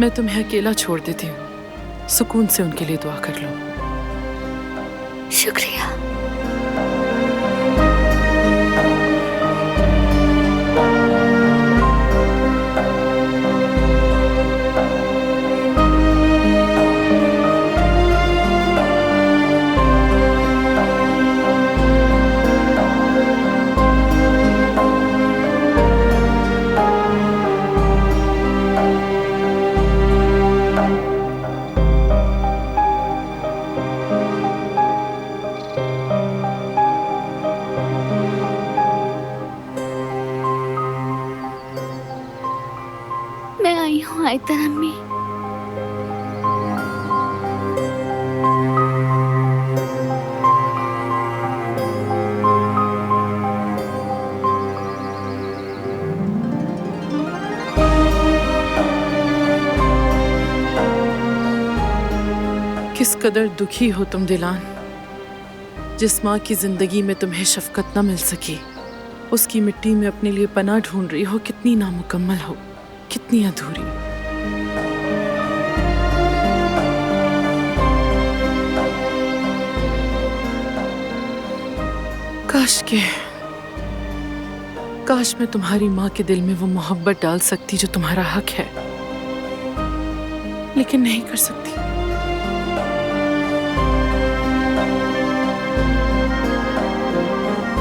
मैं तुम्हें अकेला छोड़ देती हूँ। सुकून से उनके लिए दुआ कर लो। शुक्रिया। मैं आई हूँ आयतर अम्मी। किस कदर दुखी हो तुम दिलान। जिस माँ की जिंदगी में तुम्हें शफकत न मिल सकी, उसकी मिट्टी में अपने लिए पनाह ढूंढ रही हो। कितनी नामुकम्मल हो, कितनी अधूरी। काश मैं तुम्हारी माँ के दिल में वो मोहब्बत डाल सकती जो तुम्हारा हक है, लेकिन नहीं कर सकती।